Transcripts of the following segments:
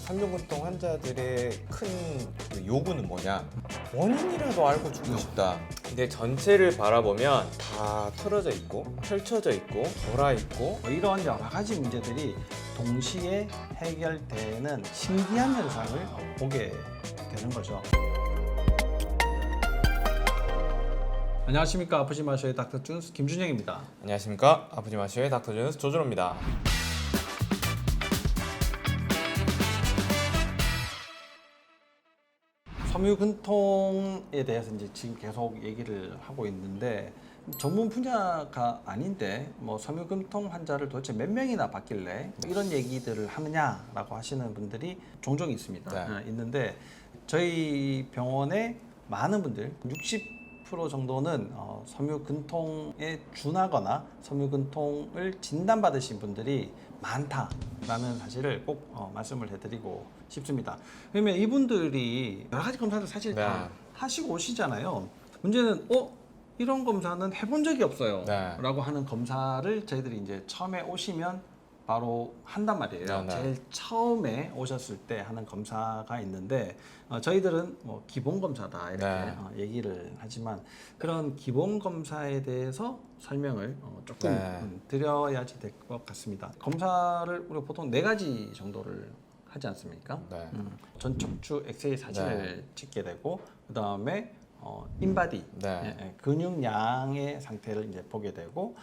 삼중근통 환자들의 큰 그 요구는 뭐냐? 원인이라도 알고 죽고 싶다. 근데 전체를 바라보면 다 틀어져 있고 펼쳐져 있고 돌아 있고 이러한 여러 가지 문제들이 동시에 해결되는 신기한 현상을 보게 되는 거죠. 안녕하십니까. 아프지 마셔의 닥터 준스 김준영입니다. 안녕하십니까? 아프지 마시오의 닥터 존스 조준호입니다. 섬유근통에 대해서 이제 지금 계속 얘기를 하고 있는데 전문 분야가 아닌데 뭐 섬유근통 환자를 도대체 몇 명이나 받길래 이런 얘기들을 하느냐라고 하시는 분들이 종종 있습니다. 있는데 저희 병원에 많은 분들 60% 정도는 섬유근통에 준하거나 섬유근통을 진단받으신 분들이 많다라는 사실을 꼭 말씀을 해드리고 싶습니다. 그러면 이분들이 여러 가지 검사를 사실 다 하시고 오시잖아요. 문제는 이런 검사는 해본 적이 없어요. 라고 하는 검사를 저희들이 이제 처음에 오시면 바로 한단 말이에요. 제일 처음에 오셨을 때 하는 검사가 있는데 저희들은 뭐 기본 검사다 이렇게 얘기를 하지만 그런 기본 검사에 대해서 설명을 조금 드려야지 될 것 같습니다. 검사를 우리가 보통 4가지 정도를 하지 않습니까? 전척추 엑스레이 사진을 찍게 되고 그 다음에 인바디 근육량의 상태를 이제 보게 되고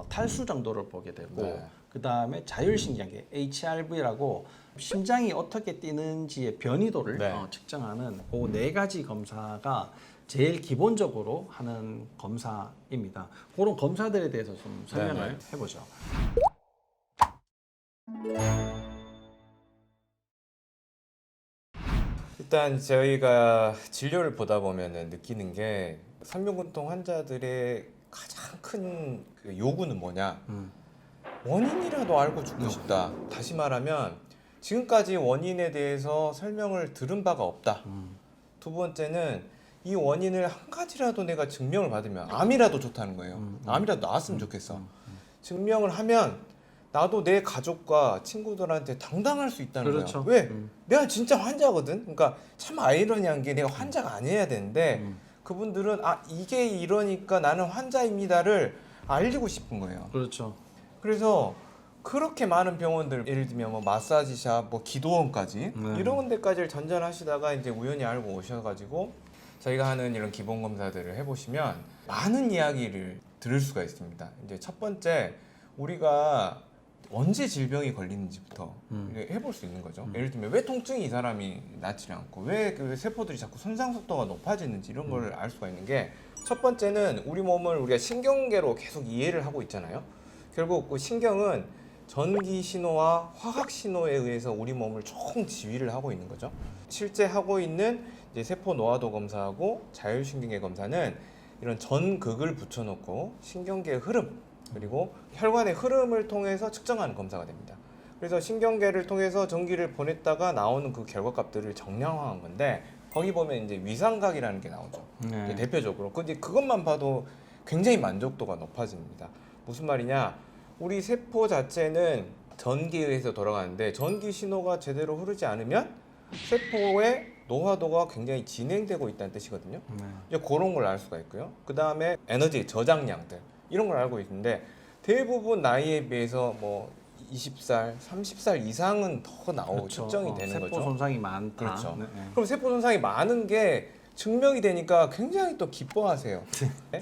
탈수 정도를 보게 되고 그 다음에 자율신경계 HRV라고 심장이 어떻게 뛰는지의 변이도를 측정하는 그 4가지 검사가 제일 기본적으로 하는 검사입니다. 그런 검사들에 대해서 좀 설명을 해보죠. 일단 저희가 진료를 보다 보면 느끼는 게 삼중근통 환자들의 가장 큰 그 요구는 뭐냐? 원인이라도 알고 죽고 싶다. 다시 말하면 지금까지 원인에 대해서 설명을 들은 바가 없다. 두 번째는 이 원인을 한 가지라도 내가 증명을 받으면 암이라도 좋다는 거예요. 암이라도 나았으면 좋겠어. 증명을 하면 나도 내 가족과 친구들한테 당당할 수 있다는 거예요. 왜? 내가 진짜 환자거든. 그러니까 참 아이러니한 게 내가 환자가 아니어야 되는데 그분들은 이게 이러니까 나는 환자입니다를 알리고 싶은 거예요. 그렇죠. 그래서 그렇게 많은 병원들 예를 들면 뭐 마사지샵, 뭐 기도원까지 이런 데까지를 전전하시다가 이제 우연히 알고 오셔가지고 저희가 하는 이런 기본 검사들을 해보시면 많은 이야기를 들을 수가 있습니다. 이제 첫 번째 우리가 언제 질병이 걸리는지부터 해볼 수 있는 거죠. 예를 들면 왜 통증이 이 사람이 낫지 않고 왜 그 세포들이 자꾸 손상 속도가 높아지는지 이런 걸 알 수가 있는 게 첫 번째는 우리 몸을 우리가 신경계로 계속 이해를 하고 있잖아요. 결국 그 신경은 전기 신호와 화학 신호에 의해서 우리 몸을 총 지휘를 하고 있는 거죠. 실제 하고 있는 이제 세포 노화도 검사하고 자율신경계 검사는 이런 전극을 붙여놓고 신경계의 흐름 그리고 혈관의 흐름을 통해서 측정하는 검사가 됩니다. 그래서 신경계를 통해서 전기를 보냈다가 나오는 그 결과값들을 정량화한 건데 거기 보면 이제 위상각이라는 게 나오죠. 대표적으로. 근데 그것만 봐도 굉장히 만족도가 높아집니다. 무슨 말이냐? 우리 세포 자체는 전기에 의해서 돌아가는데 전기 신호가 제대로 흐르지 않으면 세포의 노화도가 굉장히 진행되고 있다는 뜻이거든요. 이제 그런 걸 알 수가 있고요. 그 다음에 에너지 저장량들 이런 걸 알고 있는데 대부분 나이에 비해서 뭐 20살, 30살 이상은 더 측정이 되는 거죠. 세포 손상이 많다. 그렇죠. 그럼 세포 손상이 많은 게 증명이 되니까 굉장히 또 기뻐하세요.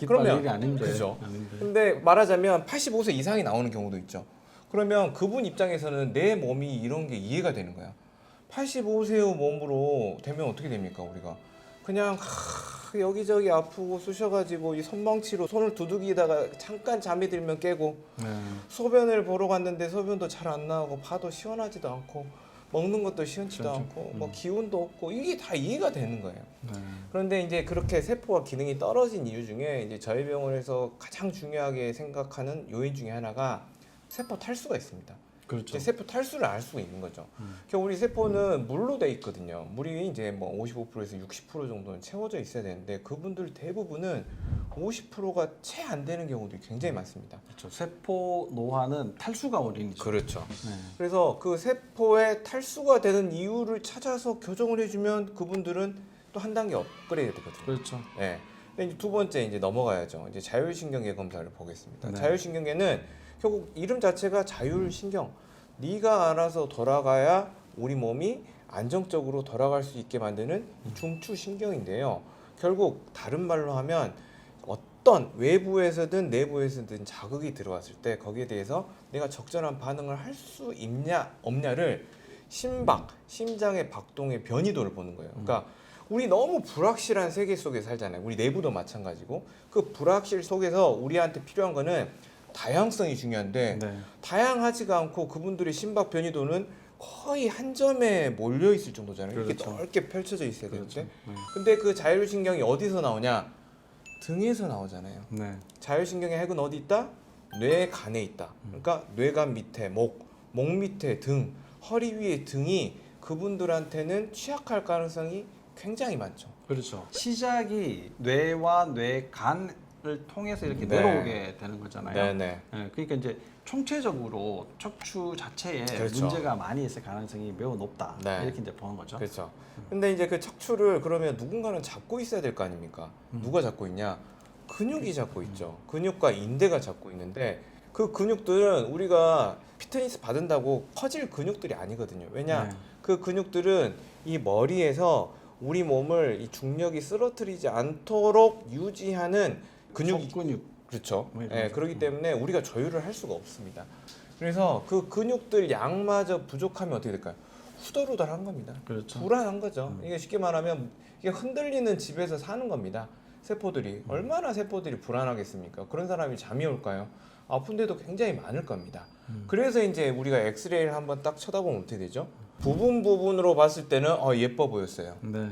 그러면 일이 아닌데. 그렇죠. 근데 말하자면 85세 이상이 나오는 경우도 있죠. 그러면 그분 입장에서는 내 몸이 이런 게 이해가 되는 거야. 85세의 몸으로 되면 어떻게 됩니까, 우리가? 그냥 여기저기 아프고 쑤셔가지고 이 손망치로 손을 두들기다가 잠깐 잠이 들면 깨고 소변을 보러 갔는데 소변도 잘 안 나오고 파도 시원하지도 않고 먹는 것도 시원치도 않고 뭐 기운도 없고 이게 다 이해가 되는 거예요. 그런데 이제 그렇게 세포가 기능이 떨어진 이유 중에 이제 저희 병원에서 가장 중요하게 생각하는 요인 중에 하나가 세포 탈수가 있습니다. 그렇죠. 세포 탈수를 알 수 있는 거죠. 우리 세포는 물로 돼 있거든요. 물이 이제 뭐 55%에서 60% 정도는 채워져 있어야 되는데 그분들 대부분은 50%가 채 안 되는 경우들이 굉장히 많습니다. 그렇죠. 세포 노화는 탈수가 원인이죠. 그렇죠. 네. 그래서 그 세포의 탈수가 되는 이유를 찾아서 교정을 해주면 그분들은 또 한 단계 업그레이드 되거든요. 그렇죠. 네. 근데 이제 두 번째 이제 넘어가야죠. 이제 자율신경계 검사를 보겠습니다. 네. 자율신경계는 결국 이름 자체가 자율신경. 네가 알아서 돌아가야 우리 몸이 안정적으로 돌아갈 수 있게 만드는 중추신경인데요. 결국 다른 말로 하면 어떤 외부에서든 내부에서든 자극이 들어왔을 때 거기에 대해서 내가 적절한 반응을 할 수 있냐 없냐를 심박, 심장의 박동의 변이도를 보는 거예요. 그러니까 우리 너무 불확실한 세계 속에 살잖아요. 우리 내부도 마찬가지고 그 불확실 속에서 우리한테 필요한 거는 다양성이 중요한데 네. 다양하지가 않고 그분들의 심박 변이도는 거의 한 점에 몰려 있을 정도잖아요. 이렇게 그렇죠. 넓게 펼쳐져 있어야 그렇죠. 되는데 네. 근데 그 자율신경이 어디서 나오냐? 등에서 나오잖아요. 네. 자율신경의 핵은 어디 있다? 뇌간에 있다. 그러니까 뇌간 밑에 목 밑에 등, 허리 위에 등이 그분들한테는 취약할 가능성이 굉장히 많죠. 그렇죠. 시작이 뇌와 뇌간을 통해서 이렇게 네. 내려오게 되는 거잖아요. 네네. 네, 그러니까 이제 총체적으로 척추 자체에 그렇죠. 문제가 많이 있을 가능성이 매우 높다. 네. 이렇게 이제 보는 거죠. 그렇죠. 근데 이제 그 척추를 그러면 누군가는 잡고 있어야 될 거 아닙니까? 누가 잡고 있냐? 근육이 잡고 있죠. 근육과 인대가 잡고 있는데 그 근육들은 우리가 피트니스 받은다고 커질 근육들이 아니거든요. 왜냐? 네. 그 근육들은 이 머리에서 우리 몸을 이 중력이 쓰러뜨리지 않도록 유지하는 근육이 속근육. 그렇죠. 뭐 이런 예, 거죠. 그렇기 때문에 우리가 조율을 할 수가 없습니다. 그래서 그 근육들 양마저 부족하면 어떻게 될까요? 후덜후덜한 겁니다. 그렇죠. 불안한 거죠. 이게 쉽게 말하면 이게 흔들리는 집에서 사는 겁니다. 세포들이 얼마나 세포들이 불안하겠습니까? 그런 사람이 잠이 올까요? 아픈데도 굉장히 많을 겁니다. 그래서 이제 우리가 엑스레이를 한번 딱 쳐다보면 어떻게 되죠? 부분 부분으로 봤을 때는 예뻐 보였어요. 네.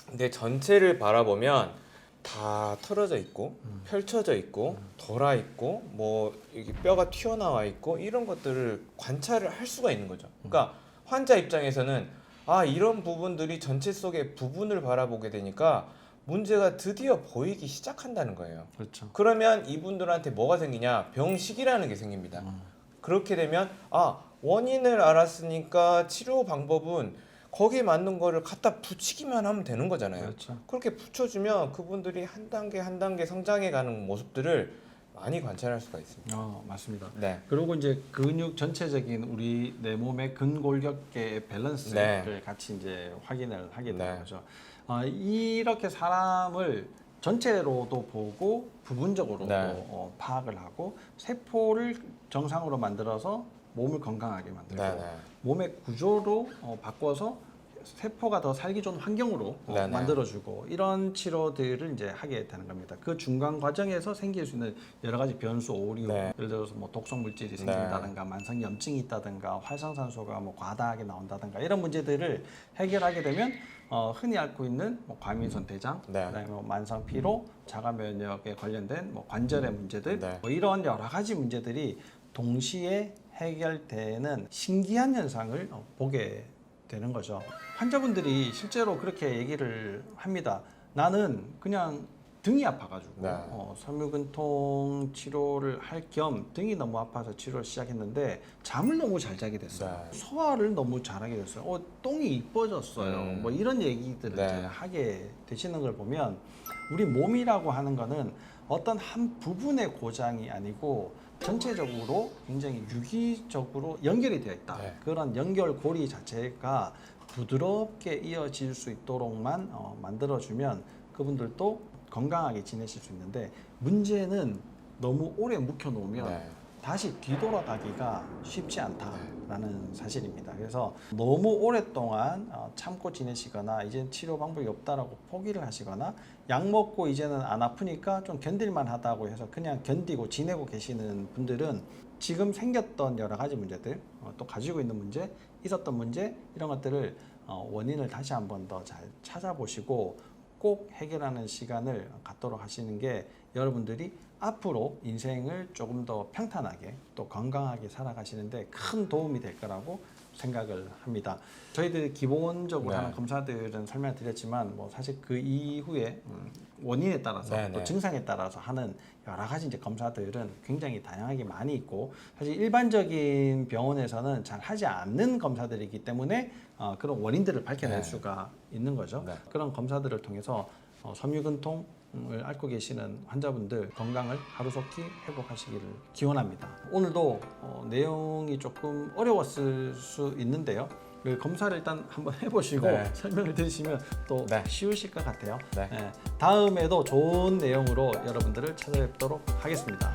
근데 전체를 바라보면 다 털어져 있고 펼쳐져 있고 돌아 있고 뭐 이게 뼈가 튀어나와 있고 이런 것들을 관찰을 할 수가 있는 거죠. 그러니까 환자 입장에서는 이런 부분들이 전체 속의 부분을 바라보게 되니까 문제가 드디어 보이기 시작한다는 거예요. 그렇죠. 그러면 이분들한테 뭐가 생기냐? 병식이라는 게 생깁니다. 그렇게 되면 원인을 알았으니까 치료 방법은 거기에 맞는 거를 갖다 붙이기만 하면 되는 거잖아요. 그렇죠. 그렇게 붙여주면 그분들이 한 단계 한 단계 성장해가는 모습들을 많이 관찰할 수가 있습니다. 맞습니다. 네. 그리고 이제 근육 전체적인 우리 내 몸의 근골격계의 밸런스를 네. 같이 이제 확인을 하게 되는 네. 거죠. 이렇게 사람을 전체로도 보고 부분적으로도 네. 파악을 하고 세포를 정상으로 만들어서 몸을 건강하게 만들고 네, 네. 몸의 구조로 바꿔서 세포가 더 살기 좋은 환경으로 네네. 만들어주고 이런 치료들을 이제 하게 되는 겁니다. 그 중간 과정에서 생길 수 있는 여러 가지 변수, 오류, 네. 예를 들어서 뭐 독성 물질이 생긴다든가 만성 염증이 있다든가 활성산소가 뭐 과다하게 나온다든가 이런 문제들을 해결하게 되면 흔히 앓고 있는 뭐 과민성 대장, 네. 그다음에 뭐 만성 피로, 자가 면역에 관련된 뭐 관절의 문제들, 네. 뭐 이런 여러 가지 문제들이 동시에 해결되는 신기한 현상을 보게 되는 거죠. 환자분들이 실제로 그렇게 얘기를 합니다. 나는 그냥 등이 아파가지고 네. 섬유근통 치료를 할 겸 등이 너무 아파서 치료를 시작했는데 잠을 너무 잘 자게 됐어요. 네. 소화를 너무 잘하게 됐어요. 똥이 이뻐졌어요. 뭐 이런 얘기들을 네. 이제 하게 되시는 걸 보면 우리 몸이라고 하는 거는 어떤 한 부분의 고장이 아니고 전체적으로 굉장히 유기적으로 연결이 되어 있다. 네. 그런 연결고리 자체가 부드럽게 이어질 수 있도록만 만들어주면 그분들도 건강하게 지내실 수 있는데 문제는 너무 오래 묵혀놓으면 네. 다시 뒤돌아가기가 쉽지 않다라는 사실입니다. 그래서 너무 오랫동안 참고 지내시거나 이제 치료 방법이 없다라고 포기를 하시거나 약 먹고 이제는 안 아프니까 좀 견딜만 하다고 해서 그냥 견디고 지내고 계시는 분들은 지금 생겼던 여러 가지 문제들, 또 가지고 있는 문제, 있었던 문제 이런 것들을 원인을 다시 한 번 더 잘 찾아보시고 꼭 해결하는 시간을 갖도록 하시는 게 여러분들이 앞으로 인생을 조금 더 평탄하게 또 건강하게 살아가시는데 큰 도움이 될 거라고 생각을 합니다. 저희들이 기본적으로 네. 하는 검사들은 설명을 드렸지만 뭐 사실 그 이후에 원인에 따라서 네, 또 네. 증상에 따라서 하는 여러 가지 이제 검사들은 굉장히 다양하게 많이 있고 사실 일반적인 병원에서는 잘 하지 않는 검사들이기 때문에 그런 원인들을 밝혀낼 네. 수가 있는 거죠. 네. 그런 검사들을 통해서 섬유근통을 앓고 계시는 환자분들 건강을 하루속히 회복하시기를 기원합니다. 오늘도 내용이 조금 어려웠을 수 있는데요. 그 검사를 일단 한번 해보시고 네. 설명을 들으시면 또 네. 쉬우실 것 같아요. 네. 다음에도 좋은 내용으로 여러분들을 찾아뵙도록 하겠습니다.